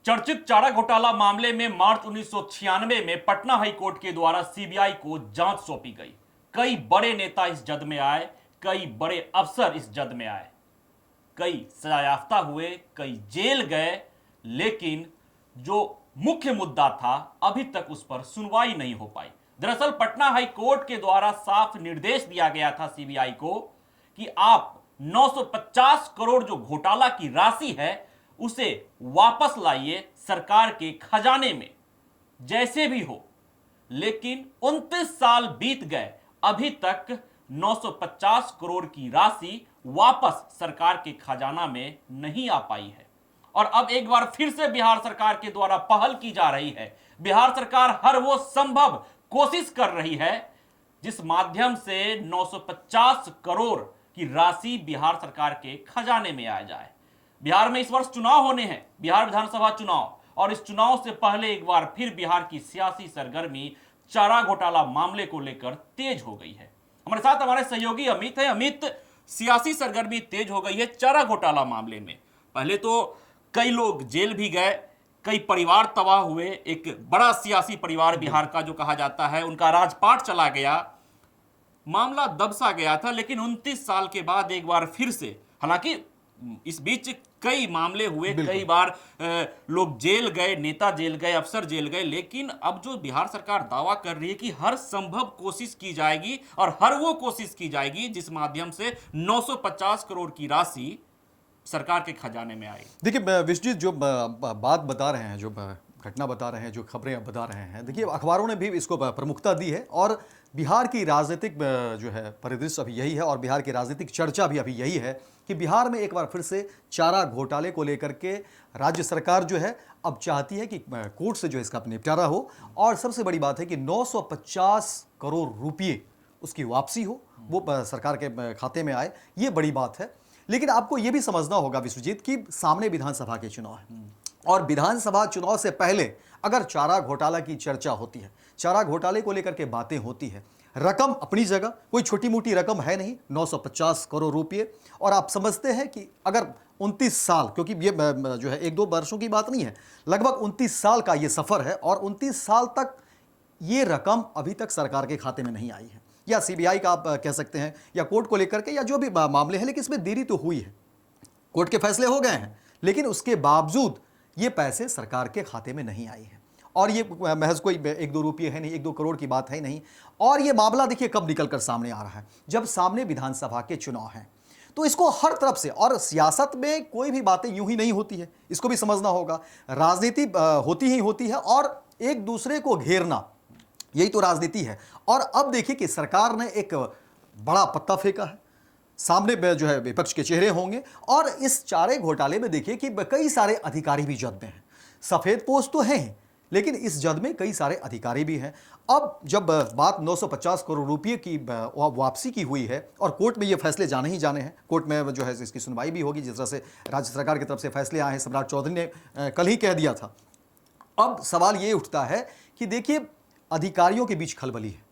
चर्चित चारा घोटाला मामले में मार्च 1996 में पटना हाई कोर्ट के द्वारा सीबीआई को जांच सौंपी गई। कई बड़े नेता इस जद में आए, कई बड़े अफसर इस जद में आए, कई सजायाफ्ता हुए, कई जेल गए, लेकिन जो मुख्य मुद्दा था अभी तक उस पर सुनवाई नहीं हो पाई। दरअसल पटना हाई कोर्ट के द्वारा साफ निर्देश दिया गया था सीबीआई को कि आप 950 करोड़ जो घोटाला की राशि है उसे वापस लाइए सरकार के खजाने में, जैसे भी हो। लेकिन 29 साल बीत गए, अभी तक 950 करोड़ की राशि वापस सरकार के खजाना में नहीं आ पाई है। और अब एक बार फिर से बिहार सरकार के द्वारा पहल की जा रही है। बिहार सरकार हर वो संभव कोशिश कर रही है जिस माध्यम से 950 करोड़ की राशि बिहार सरकार के खजाने में आ जाए। बिहार में इस वर्ष चुनाव होने हैं, बिहार विधानसभा चुनाव, और इस चुनाव से पहले एक बार फिर बिहार की सियासी सरगर्मी चारा घोटाला मामले को लेकर तेज हो गई है। हमारे साथ हमारे सहयोगी अमित है। अमित, सियासी सरगर्मी तेज हो गई है चारा घोटाला मामले में। पहले तो कई लोग जेल भी गए, कई परिवार तबाह हुए। एक बड़ा सियासी परिवार बिहार का जो कहा जाता है, उनका राजपाट चला गया, मामला दबसा गया था। लेकिन 29 साल के बाद एक बार फिर से, हालांकि इस बीच कई मामले हुए, कई बार लोग जेल गए, नेता जेल गए, अफसर जेल गए, लेकिन अब जो बिहार सरकार दावा कर रही है कि हर संभव कोशिश की जाएगी और हर वो कोशिश की जाएगी जिस माध्यम से 950 करोड़ की राशि सरकार के खजाने में आई। देखिए विश्वजीत, जो बात बता रहे हैं, जो घटना बता रहे हैं, जो खबरें बता रहे हैं, देखिए अखबारों ने भी इसको प्रमुखता दी है और बिहार की राजनीतिक जो है परिदृश्य अभी यही है और बिहार की राजनीतिक चर्चा भी अभी यही है कि बिहार में एक बार फिर से चारा घोटाले को लेकर के राज्य सरकार जो है अब चाहती है कि कोर्ट से जो है इसका निपटारा हो। और सबसे बड़ी बात है कि 950 करोड़ रुपये उसकी वापसी हो, वो सरकार के खाते में आए, ये बड़ी बात है। लेकिन आपको ये भी समझना होगा विश्वजीत कि सामने विधानसभा के चुनाव है और विधानसभा चुनाव से पहले अगर चारा घोटाला की चर्चा होती है, चारा घोटाले को लेकर के बातें होती है, रकम अपनी जगह, कोई छोटी मोटी रकम है नहीं, 950 करोड़ रुपये। और आप समझते हैं कि अगर 29 साल, क्योंकि ये जो है 1-2 वर्षों की बात नहीं है, लगभग 29 साल का ये सफ़र है और 29 साल तक ये रकम अभी तक सरकार के खाते में नहीं आई है, या सीबीआई का आप कह सकते हैं, या कोर्ट को लेकर के, या जो भी मामले हैं। लेकिन इसमें देरी तो हुई है, कोर्ट के फैसले हो गए हैं, लेकिन उसके बावजूद ये पैसे सरकार के खाते में नहीं आई है। और ये महज कोई 1-2 रुपये है नहीं, 1-2 करोड़ की बात है नहीं। और ये मामला देखिए कब निकल कर सामने आ रहा है, जब सामने विधानसभा के चुनाव हैं। तो इसको हर तरफ से, और सियासत में कोई भी बातें यूं ही नहीं होती है, इसको भी समझना होगा। राजनीति होती ही होती है और एक दूसरे को घेरना, यही तो राजनीति है। और अब देखिए कि सरकार ने एक बड़ा पत्ता फेंका है, सामने जो है विपक्ष के चेहरे होंगे। और इस चारे घोटाले में देखिए कि कई सारे अधिकारी भी जद में हैं, सफेद पोस्ट तो हैं, लेकिन इस जद में कई सारे अधिकारी भी हैं। अब जब बात 950 करोड़ रुपये की वापसी की हुई है और कोर्ट में ये फैसले जाने ही जाने हैं, कोर्ट में जो है इसकी सुनवाई भी होगी, जिस तरह से राज्य सरकार की तरफ से फैसले आए हैं, सम्राट चौधरी ने कल ही कह दिया था। अब सवाल ये उठता है कि देखिए अधिकारियों के बीच खलबली है,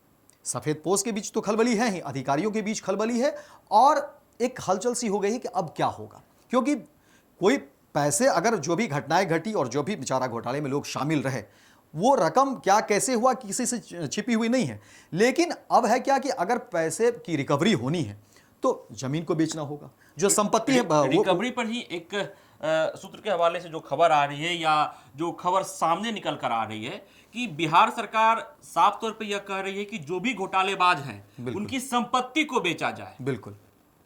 सफेद पोस्ट के बीच तो खलबली है ही, अधिकारियों के बीच खलबली है। और एक हलचल सी हो गई है कि अब क्या होगा, क्योंकि कोई पैसे, अगर जो भी घटनाएं घटी और जो भी चारा घोटाले में लोग शामिल रहे, वो रकम क्या कैसे हुआ किसी से छिपी हुई नहीं है। लेकिन अब है क्या कि अगर पैसे की रिकवरी होनी है तो जमीन को बेचना होगा, जो संपत्ति है रिकवरी पर ही एक सूत्र के हवाले से जो खबर आ रही है, या जो खबर सामने निकल कर आ रही है, कि बिहार सरकार साफ तौर पे यह कह रही है कि जो भी घोटालेबाज हैं उनकी संपत्ति को बेचा जाए, बिल्कुल,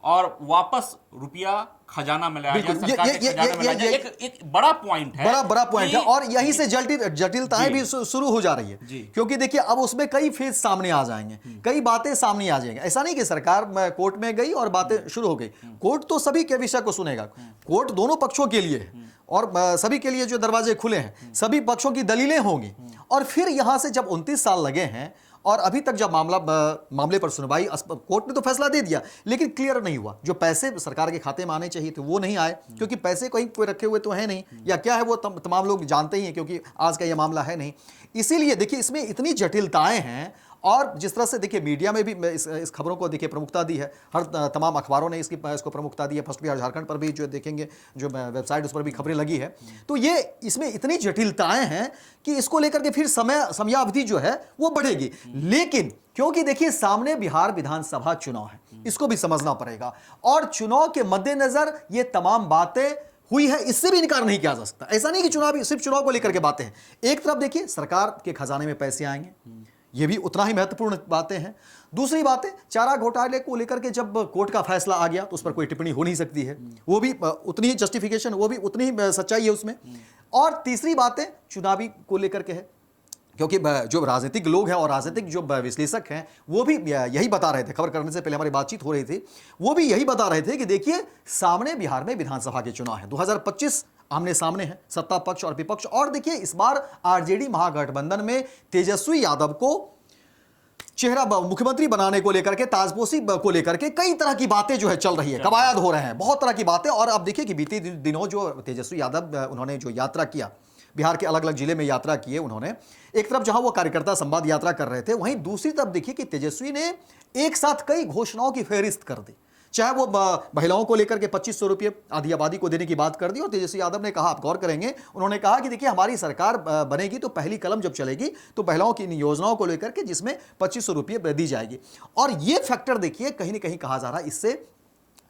और वापस रुपया खजाना में लाया जाए, सरकार के खजाने में लाया जाए। एक बड़ा पॉइंट है, बड़ा पॉइंट है। और यहीं से जटिलताएं भी शुरू हो जा रही है, क्योंकि देखिए अब उसमें कई फेज सामने आ जाएंगे, कई बातें सामने आ जाएंगी। ऐसा नहीं कि सरकार कोर्ट में गई और बातें शुरू हो गई, कोर्ट तो सभी के विषय को सुनेगा, कोर्ट दोनों पक्षों के लिए है और सभी के लिए जो दरवाजे खुले हैं, सभी पक्षों की दलीलें होंगी। और फिर यहां से जब 29 साल लगे हैं और अभी तक जब मामले पर सुनवाई, कोर्ट ने तो फैसला दे दिया, लेकिन क्लियर नहीं हुआ, जो पैसे सरकार के खाते में आने चाहिए थे वो नहीं आए, क्योंकि पैसे कहीं कोई रखे हुए तो है नहीं, या क्या है वो तमाम लोग जानते ही हैं, क्योंकि आज का ये मामला है नहीं। इसीलिए देखिए इसमें इतनी जटिलताएं हैं और जिस तरह से देखिए मीडिया में भी इस खबरों को देखिए प्रमुखता दी है, हर तमाम अखबारों ने इसको प्रमुखता दी है, फर्स्ट बिहार झारखंड पर भी जो देखेंगे जो वेबसाइट उस पर भी खबरें लगी है। तो ये इसमें इतनी जटिलताएं हैं कि इसको लेकर के फिर समयावधि जो है वो बढ़ेगी। लेकिन क्योंकि देखिए सामने बिहार विधानसभा चुनाव है, इसको भी समझना पड़ेगा, और चुनाव के मद्देनजर ये तमाम बातें हुई है, इससे भी इनकार नहीं किया जा सकता। ऐसा नहीं कि सिर्फ चुनाव को लेकर के बातें हैं। एक तरफ देखिए सरकार के खजाने में पैसे आएंगे, ये भी उतना ही महत्वपूर्ण बातें हैं। दूसरी बातें, चारा घोटाले को लेकर के जब कोर्ट का फैसला आ गया तो उस पर कोई टिप्पणी हो नहीं सकती है, वो भी उतनी ही जस्टिफिकेशन, वो भी उतनी ही सच्चाई है उसमें। और तीसरी बातें चुनावी को लेकर के है, क्योंकि जो राजनीतिक लोग हैं और राजनीतिक जो विश्लेषक हैं वो भी यही बता रहे थे, खबर करने से पहले हमारी बातचीत हो रही थी, वो भी यही बता रहे थे कि देखिए सामने बिहार में विधानसभा के चुनाव है, 2025 आमने सामने है, सत्ता पक्ष और विपक्ष। और देखिए इस बार आरजेडी महागठबंधन में तेजस्वी यादव को चेहरा मुख्यमंत्री बनाने को लेकर के, ताजपोशी को लेकर के कई तरह की बातें जो है चल रही है, कवायद हो रहे हैं, बहुत तरह की बातें। और अब देखिए कि बीते दिनों जो तेजस्वी यादव उन्होंने जो यात्रा किया, बिहार के अलग अलग जिले में यात्रा की है उन्होंने, एक तरफ जहां वो कार्यकर्ता संवाद यात्रा कर रहे थे, वहीं दूसरी तरफ देखिए कि तेजस्वी ने एक साथ कई घोषणाओं की फेहरिस्त कर दी। चाहे वो महिलाओं को लेकर के 2500 रुपये आधी आबादी को देने की बात कर दी, और तेजस्वी यादव ने कहा, आप गौर करेंगे, उन्होंने कहा कि देखिए हमारी सरकार बनेगी तो पहली कलम जब चलेगी तो महिलाओं की इन योजनाओं को लेकर के जिसमें 2500 रुपये दी जाएगी। और ये फैक्टर देखिए कहीं ना कहीं कहा जा रहा है, इससे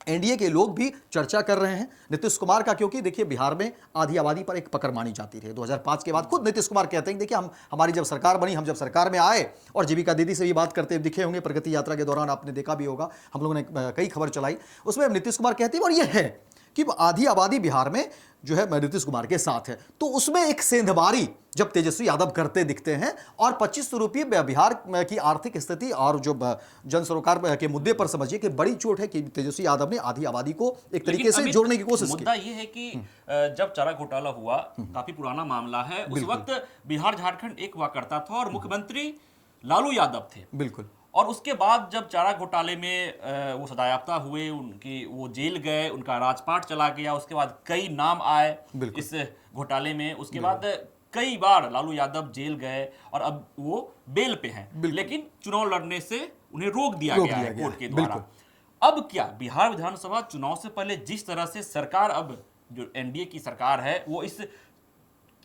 एनडीए के लोग भी चर्चा कर रहे हैं नीतीश कुमार का, क्योंकि देखिए बिहार में आधी आबादी पर एक पकड़ मानी जाती रही। 2005 के बाद खुद नीतीश कुमार कहते हैं देखिए हमारी जब सरकार बनी, हम जब सरकार में आए, और जीविका दीदी से भी बात करते दिखे होंगे प्रगति यात्रा के दौरान, आपने देखा भी होगा, हम लोगों ने कई खबर चलाई, उसमें नीतीश कुमार कहते हैं, और ये है कि आधी आबादी बिहार में जो है नीतीश कुमार के साथ है। तो उसमें एक सेंधमारी जब तेजस्वी यादव करते दिखते हैं, और 2500 रुपये बिहार की आर्थिक स्थिति और जो जन सरोकार के मुद्दे पर समझिए कि बड़ी चोट है कि तेजस्वी यादव ने आधी आबादी को एक तरीके से जोड़ने की कोशिश की। मुद्दा ये है कि जब चारा घोटाला हुआ, काफी पुराना मामला है, उस वक्त बिहार झारखंड एक हुआ करता था और मुख्यमंत्री लालू यादव थे। बिल्कुल। और उसके बाद जब चारा घोटाले में वो सदायाफ्ता हुए, उनकी वो जेल गए, उनका राजपाट चला गया, उसके बाद कई नाम आए इस घोटाले में, उसके बाद कई बार लालू यादव जेल गए और अब वो बेल पे हैं, लेकिन चुनाव लड़ने से उन्हें रोक दिया गया है कोर्ट के द्वारा। अब क्या बिहार विधानसभा चुनाव से पहले जिस तरह से सरकार, अब जो एनडीए की सरकार है, वो इस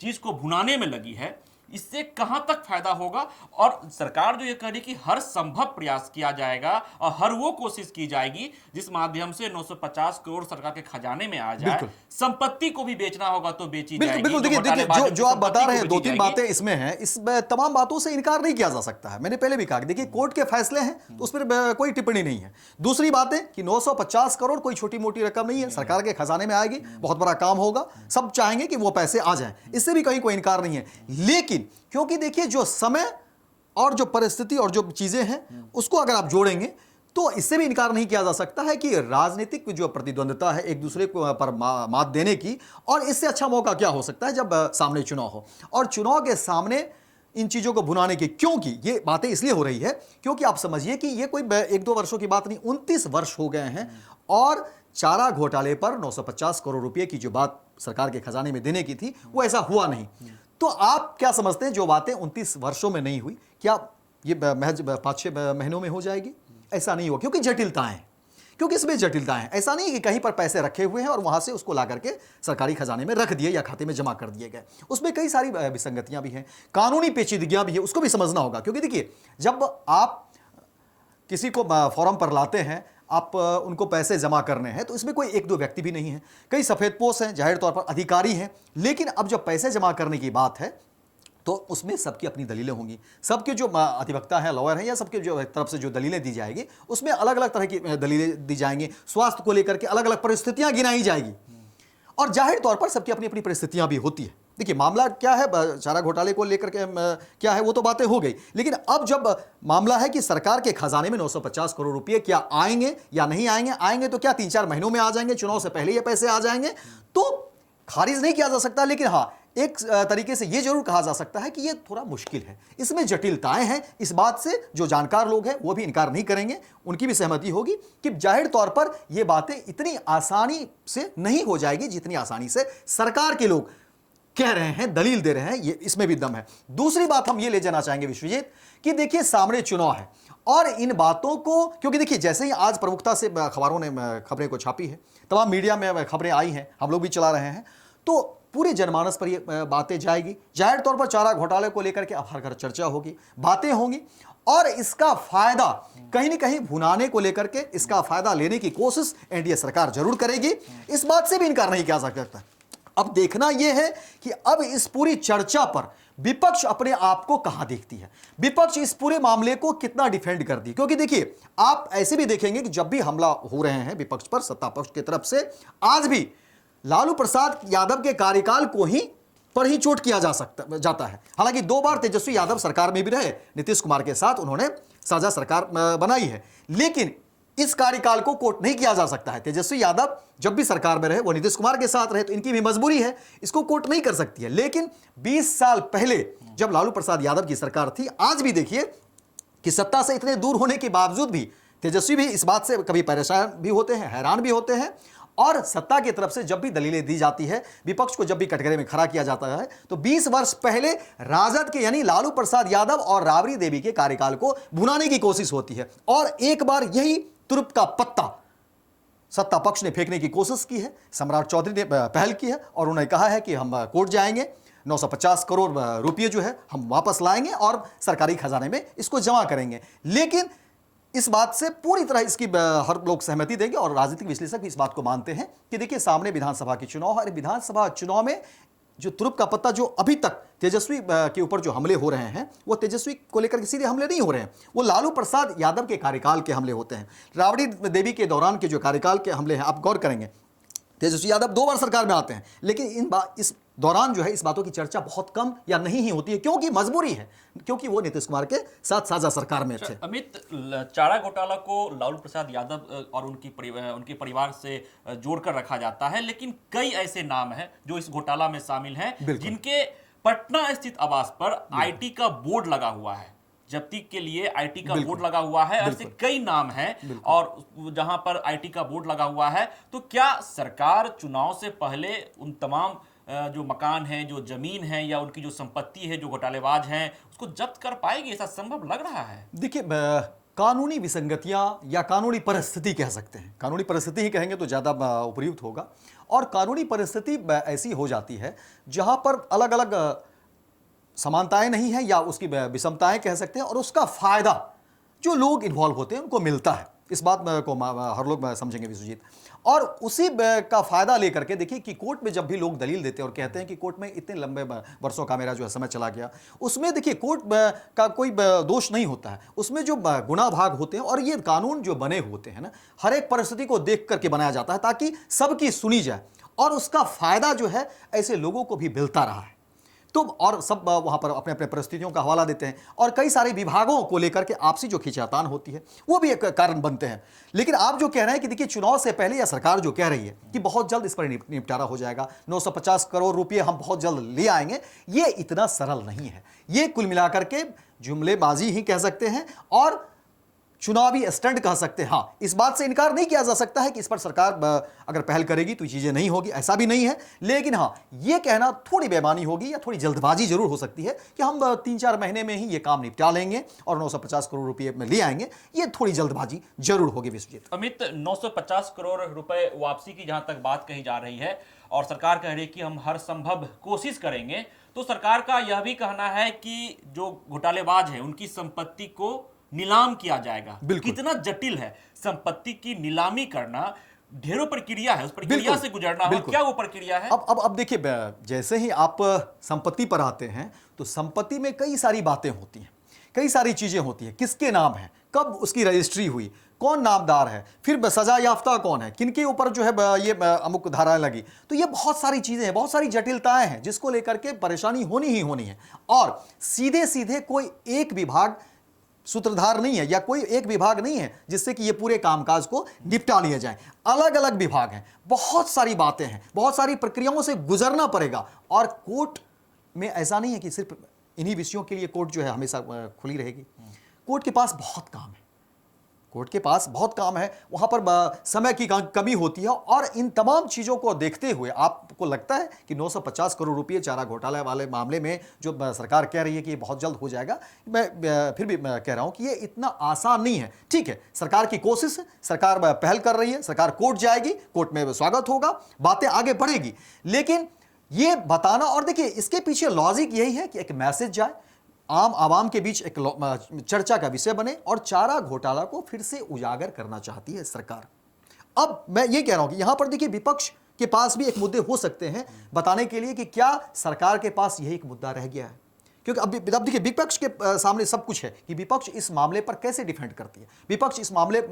चीज को भुनाने में लगी है, इससे कहां तक फायदा होगा? और सरकार जो ये कह रही कि हर संभव प्रयास किया जाएगा और हर वो कोशिश की जाएगी जिस माध्यम से 950 करोड़ सरकार के खजाने में आ जाए, संपत्ति को भी बेचना होगा तो बेची जाएगी। बिल्कुल देखिए जो आप बता रहे हैं, 2-3 बातें इसमें हैं, इस तमाम बातों से इनकार नहीं किया जा सकता है। मैंने पहले भी कहा कि देखिए कोर्ट के फैसले हैं तो उस पर कोई टिप्पणी नहीं है। दूसरी बात है कि 950 करोड़ कोई छोटी मोटी रकम नहीं है, सरकार के खजाने में आएगी, बहुत बड़ा काम होगा, सब चाहेंगे कि वो पैसे आ जाएं, इससे भी कहीं कोई इनकार नहीं है। लेकिन क्योंकि देखिए जो समय और जो परिस्थिति और जो चीजें हैं उसको अगर आप जोड़ेंगे तो इससे भी इनकार नहीं किया जा सकता है कि राजनीतिक जो प्रतिद्वंद्विता है एक दूसरे को पर मात देने की, और इससे अच्छा मौका क्या हो सकता है जब सामने चुनाव हो, और चुनाव के सामने इन चीजों को भुनाने की। क्योंकि ये बातें इसलिए हो रही है क्योंकि आप समझिए कि ये कोई 1-2 वर्षों की बात नहीं, 29 वर्ष हो गए हैं, और चारा घोटाले पर 950 करोड़ रुपए की जो बात सरकार के खजाने में देने की थी वो ऐसा हुआ नहीं। तो आप क्या समझते हैं जो बातें 29 वर्षों में नहीं हुई, क्या ये महज 5-6 महीनों में हो जाएगी? ऐसा नहीं हुआ, क्योंकि जटिलताएं, क्योंकि इसमें जटिलताएं हैं। ऐसा नहीं कि कहीं पर पैसे रखे हुए हैं और वहां से उसको ला करके सरकारी खजाने में रख दिए या खाते में जमा कर दिए गए, उसमें कई सारी विसंगतियां भी हैं, कानूनी पेचीदगियां भी है, उसको भी समझना होगा। क्योंकि देखिए जब आप किसी को फॉर्म पर लाते हैं, आप उनको पैसे जमा करने हैं, तो इसमें कोई 1-2 व्यक्ति भी नहीं है, कई सफेदपोश हैं, जाहिर तौर पर अधिकारी हैं। लेकिन अब जब पैसे जमा करने की बात है तो उसमें सबकी अपनी दलीलें होंगी, सबके जो अधिवक्ता हैं, लॉयर हैं, या सबके जो तरफ से जो दलीलें दी जाएगी उसमें अलग अलग तरह की दलीलें दी जाएंगी, स्वास्थ्य को लेकर के अलग अलग परिस्थितियां गिनाई जाएगी, और जाहिर तौर पर सबकी अपनी अपनी परिस्थितियां भी होती है। देखिए मामला क्या है, चारा घोटाले को लेकर के क्या है वो तो बातें हो गई, लेकिन अब जब मामला है कि सरकार के खजाने में 950 करोड़ रुपए क्या आएंगे या नहीं आएंगे, आएंगे तो क्या 3-4 महीनों में आ जाएंगे, चुनाव से पहले ये पैसे आ जाएंगे, तो खारिज नहीं किया जा सकता। लेकिन हाँ, एक तरीके से ये जरूर कहा जा सकता है कि ये थोड़ा मुश्किल है, इसमें जटिलताएं हैं। इस बात से जो जानकार लोग हैं वो भी इनकार नहीं करेंगे, उनकी भी सहमति होगी कि जाहिर तौर पर ये बातें इतनी आसानी से नहीं हो जाएगी जितनी आसानी से सरकार के लोग कह रहे हैं, दलील दे रहे हैं, ये इसमें भी दम है। दूसरी बात हम ये ले जाना चाहेंगे विश्वजीत कि देखिए सामने चुनाव है और इन बातों को, क्योंकि देखिए जैसे ही आज प्रमुखता से अखबारों ने खबरें को छापी है, तमाम मीडिया में खबरें आई हैं, हम लोग भी चला रहे हैं, तो पूरे जनमानस पर ये बातें जाएगी। जाहिर तौर पर चारा घोटाले को लेकर के अब हर घर चर्चा होगी, बातें होंगी और इसका फायदा कहीं न कहीं भुनाने को लेकर के इसका फायदा लेने की कोशिश एनडीए सरकार जरूर करेगी। इस बात से भी इनकार नहीं किया जा सकता। अब देखना यह है कि अब इस पूरी चर्चा पर विपक्ष अपने आप को कहां देखती है, विपक्ष इस पूरे मामले को कितना डिफेंड करती है। क्योंकि देखिए आप ऐसे भी देखेंगे कि जब भी हमला हो रहे हैं विपक्ष पर सत्ता पक्ष की तरफ से, आज भी लालू प्रसाद यादव के कार्यकाल को ही पर ही चोट किया जाता है। हालांकि 2 बार तेजस्वी यादव सरकार में भी रहे, नीतीश कुमार के साथ उन्होंने साझा सरकार बनाई है, लेकिन इस कार्यकाल को कोट नहीं किया जा सकता है। तेजस्वी यादव जब भी सरकार में रहे, वो नीतीश कुमार के साथ रहे, तो इनकी भी मजबूरी है, इसको कोट नहीं कर सकती है। लेकिन 20 साल पहले जब लालू प्रसाद यादव की सरकार थी, आज भी देखिए कि सत्ता से इतने दूर होने के बावजूद भी तेजस्वी भी इस बात से कभी परेशान भी होते हैं, हैरान भी होते हैं, और सत्ता की तरफ से जब भी दलीलें दी जाती है, विपक्ष को जब भी कटघरे में खड़ा किया जाता है, तो 20 वर्ष पहले राजद के यानी लालू प्रसाद यादव और राबड़ी देवी के कार्यकाल को भुनाने की कोशिश होती है। और एक बार यही तुरुप का पत्ता सत्ता पक्ष ने फेंकने की कोशिश की है, सम्राट चौधरी ने पहल की है और उन्होंने कहा है कि हम कोर्ट जाएंगे, 950 करोड़ रुपये जो है हम वापस लाएंगे और सरकारी खजाने में इसको जमा करेंगे। लेकिन इस बात से पूरी तरह इसकी हर लोग सहमति देंगे और राजनीतिक विश्लेषक भी इस बात को मानते हैं कि देखिए सामने विधानसभा के चुनाव है। विधानसभा चुनाव में जो तुरुप का पत्ता, जो अभी तक तेजस्वी के ऊपर जो हमले हो रहे हैं, वो तेजस्वी को लेकर के सीधे हमले नहीं हो रहे हैं, वो लालू प्रसाद यादव के कार्यकाल के हमले होते हैं। राबड़ी देवी के दौरान के जो कार्यकाल के हमले हैं, आप गौर करेंगे तेजस्वी यादव 2 बार सरकार में आते हैं, लेकिन इस दौरान जो है इस बातों की चर्चा बहुत कम या नहीं ही होती है, क्योंकि मजबूरी है, क्योंकि वो नीतीश कुमार के साथ साझा सरकार में थे। अमित, चारा घोटाला को लालू प्रसाद यादव और उनके परिवार से जोड़कर रखा जाता है, लेकिन कई ऐसे नाम हैं जो इस घोटाला में शामिल हैं, जिनके पटना स्थित आवास पर आईटी का बोर्ड लगा हुआ है, जब्ती के लिए आईटी का बोर्ड लगा हुआ है। ऐसे कई नाम हैं और जहां पर आईटी का बोर्ड लगा हुआ है, तो क्या सरकार चुनाव से पहले उन तमाम जो मकान हैं, जो जमीन है या उनकी जो संपत्ति है, जो घोटालेबाज हैं, उसको जब्त कर पाएगी? ऐसा संभव लग रहा है? देखिए कानूनी विसंगतियां या कानूनी परिस्थिति कह सकते हैं, कानूनी परिस्थिति ही कहेंगे तो ज़्यादा उपयुक्त होगा। और कानूनी परिस्थिति ऐसी हो जाती है जहां पर अलग अलग समानताएं नहीं है या उसकी विषमताएं कह सकते हैं, और उसका फायदा जो लोग इन्वॉल्व होते हैं उनको मिलता है। इस बात को हर लोग समझेंगे विश्वजीत। और उसी का फायदा लेकर के देखिए कि कोर्ट में जब भी लोग दलील देते हैं और कहते हैं कि कोर्ट में इतने लंबे वर्षों का मेरा जो है समय चला गया, उसमें देखिए कोर्ट का कोई दोष नहीं होता है, उसमें जो गुना भाग होते हैं। और ये कानून जो बने होते हैं ना, हर एक परिस्थिति को देख करके बनाया जाता है ताकि सबकी सुनी जाए, और उसका फायदा जो है ऐसे लोगों को भी मिलता रहा है। तो और सब वहां पर अपने अपने परिस्थितियों का हवाला देते हैं, और कई सारे विभागों को लेकर के आपसी जो खींचातान होती है वो भी एक कारण बनते हैं। लेकिन आप जो कह रहे हैं कि देखिए चुनाव से पहले या सरकार जो कह रही है कि बहुत जल्द इस पर निपटारा हो जाएगा, 950 करोड़ रुपए हम बहुत जल्द ले आएंगे, ये इतना सरल नहीं है। ये कुल मिलाकर के जुमलेबाजी ही कह सकते हैं और चुनावी स्टंट कह सकते हैं। हाँ, इस बात से इनकार नहीं किया जा सकता है कि इस पर सरकार अगर पहल करेगी तो चीजें नहीं होगी, ऐसा भी नहीं है। लेकिन हाँ, ये कहना थोड़ी बेईमानी होगी या थोड़ी जल्दबाजी जरूर हो सकती है कि हम 3-4 महीने में ही ये काम निपटा लेंगे और 950 करोड़ रुपए में ले आएंगे, ये थोड़ी जल्दबाजी जरूर होगी विश्वजीत। अमित, 950 करोड़ रुपए वापसी की जहां तक बात कही जा रही है और सरकार कह रही है कि हम हर संभव कोशिश करेंगे, तो सरकार का यह भी कहना है कि जो घोटालेबाज है उनकी संपत्ति को नीलाम किया जाएगा। कितना जटिल है संपत्ति की नीलामी करना, ढेरों प्रक्रिया है, उस प्रक्रिया से गुजरना है। क्या वो प्रक्रिया है? अब देखिए, जैसे ही आप संपत्ति पर आते हैं तो संपत्ति में कई सारी बातें होती हैं, कई सारी चीजें होती हैं। किसके नाम है, कब उसकी रजिस्ट्री हुई, कौन नामदार है, फिर सजा याफ्ता कौन है, किनके ऊपर जो है ये अमुक धाराएं लगी। तो ये बहुत सारी चीजें हैं, बहुत सारी जटिलताएं हैं जिसको लेकर के परेशानी होनी ही होनी है। और सीधे सीधे कोई एक विभाग सूत्रधार नहीं है या कोई एक विभाग नहीं है जिससे कि ये पूरे कामकाज को निपटा लिया जाए। अलग अलग विभाग हैं, बहुत सारी बातें हैं, बहुत सारी प्रक्रियाओं से गुजरना पड़ेगा। और कोर्ट में ऐसा नहीं है कि सिर्फ इन्हीं विषयों के लिए कोर्ट जो है हमेशा खुली रहेगी। कोर्ट के पास बहुत काम है, कोर्ट के पास बहुत काम है, वहाँ पर समय की कमी होती है, और इन तमाम चीज़ों को देखते हुए आपको लगता है कि 950 करोड़ रुपये चारा घोटाला वाले मामले में जो सरकार कह रही है कि ये बहुत जल्द हो जाएगा, मैं फिर भी मैं कह रहा हूँ कि ये इतना आसान नहीं है। ठीक है, सरकार की कोशिश है, सरकार पहल कर रही है, सरकार कोर्ट जाएगी, कोर्ट में स्वागत होगा, बातें आगे बढ़ेगी, लेकिन ये बताना, और देखिए इसके पीछे लॉजिक यही है कि एक मैसेज जाए, आम आवाम के बीच एक चर्चा का विषय बने, और चारा घोटाला को फिर से उजागर करना चाहती है सरकार। अब मैं ये कह रहा हूं कि यहां पर देखिए विपक्ष के पास भी एक मुद्दे हो सकते हैं बताने के लिए कि क्या सरकार के पास यही एक मुद्दा रह गया है, क्योंकि अब देखिए विपक्ष के सामने सब कुछ है कि विपक्ष इस मामले पर कैसे डिफेंड करती है। विपक्ष इस मामले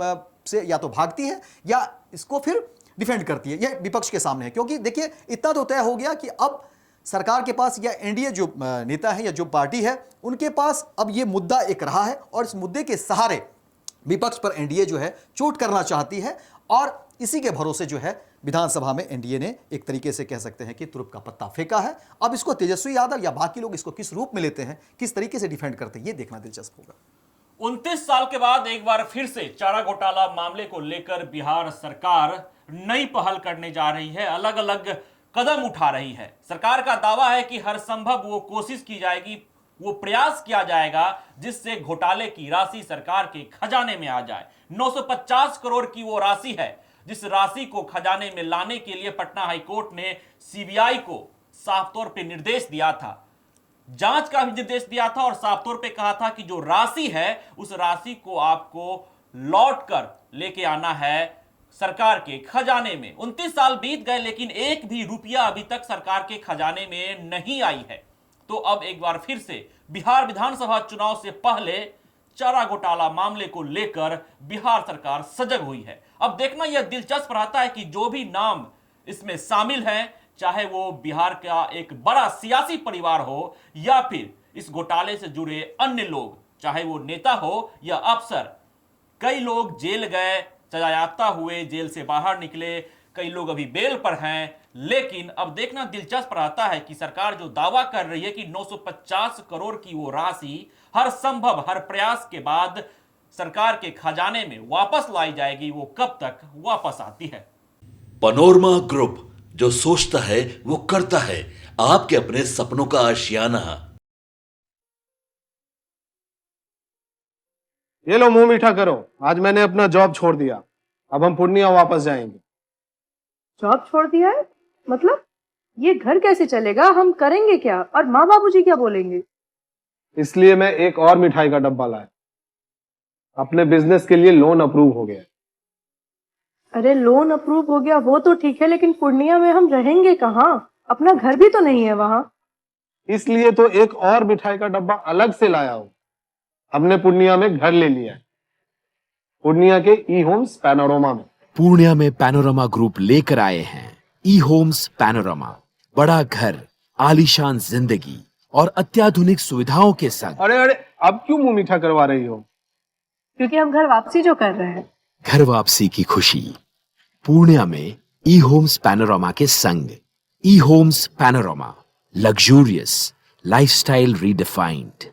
से या तो भागती है या इसको फिर डिफेंड करती है, यह विपक्ष के सामने है। क्योंकि देखिए इतना तो तय हो गया कि अब सरकार के पास या एनडीए जो नेता है या जो पार्टी है उनके पास अब ये मुद्दा एक रहा है, और इस मुद्दे के सहारे विपक्ष पर एनडीए जो है चोट करना चाहती है, और इसी के भरोसे जो है विधानसभा में एनडीए ने एक तरीके से कह सकते हैं कि तुरुप का पत्ता फेंका है। अब इसको तेजस्वी यादव या बाकी लोग इसको किस रूप में लेते हैं, किस तरीके से डिफेंड करते हैं, ये देखना दिलचस्प होगा। 29 साल के बाद एक बार फिर से चारा घोटाला मामले को लेकर बिहार सरकार नई पहल करने जा रही है, अलग अलग कदम उठा रही है। सरकार का दावा है कि हर संभव वो कोशिश की जाएगी, वो प्रयास किया जाएगा जिससे घोटाले की राशि सरकार के खजाने में आ जाए। 950 करोड़ की वो राशि है जिस राशि को खजाने में लाने के लिए पटना हाईकोर्ट ने सीबीआई को साफ तौर पे निर्देश दिया था, जांच का भी निर्देश दिया था, और साफ तौर पे कहा था कि जो राशि है उस राशि को आपको लौट कर लेके आना है सरकार के खजाने में। 29 साल बीत गए लेकिन एक भी रुपया अभी तक सरकार के खजाने में नहीं आई है। तो अब एक बार फिर से बिहार विधानसभा चुनाव से पहले चारा घोटाला मामले को लेकर बिहार सरकार सजग हुई है। अब देखना यह दिलचस्प रहता है कि जो भी नाम इसमें शामिल हैं, चाहे वो बिहार का एक बड़ा सियासी परिवार हो या फिर इस घोटाले से जुड़े अन्य लोग, चाहे वो नेता हो या अफसर, कई लोग जेल गए, सजायाफ्ता हुए, जेल से बाहर निकले, कई लोग अभी बेल पर हैं, लेकिन अब देखना दिलचस्प रहता है कि सरकार जो दावा कर रही है कि 950 करोड़ की वो राशि हर संभव हर प्रयास के बाद सरकार के खजाने में वापस लाई जाएगी, वो कब तक वापस आती है। पैनोरमा ग्रुप, जो सोचता है वो करता है, आपके अपने सपनों का आशियाना। ये लो मुंह मीठा करो, आज मैंने अपना जॉब छोड़ दिया, अब हम पूर्णिया वापस जाएंगे। जॉब छोड़ दिया है? मतलब ये घर कैसे चलेगा, हम करेंगे क्या, और माँ बाबूजी क्या बोलेंगे? इसलिए मैं एक और मिठाई का डब्बा लाया, अपने बिजनेस के लिए लोन अप्रूव हो गया। अरे लोन अप्रूव हो गया वो तो ठीक है, लेकिन पूर्णिया में हम रहेंगे कहाँ? अपना घर भी तो नहीं है वहां। इसलिए तो एक और मिठाई का डब्बा अलग से लाया हूं। हमने पूर्णिया में घर ले लिया है, पूर्णिया के ई होम्स पैनोरमा में। पूर्णिया में पैनोरमा ग्रुप लेकर आए हैं ई होम्स पैनोरमा। बड़ा घर, आलीशान जिंदगी और अत्याधुनिक सुविधाओं के संग। अरे अब क्यों मुंह मीठा करवा रही हो? क्योंकि हम घर वापसी जो कर रहे हैं। घर वापसी की खुशी पूर्णिया में ई होम्स पैनोरमा के संग। E Homes Panorama, luxurious lifestyle redefined.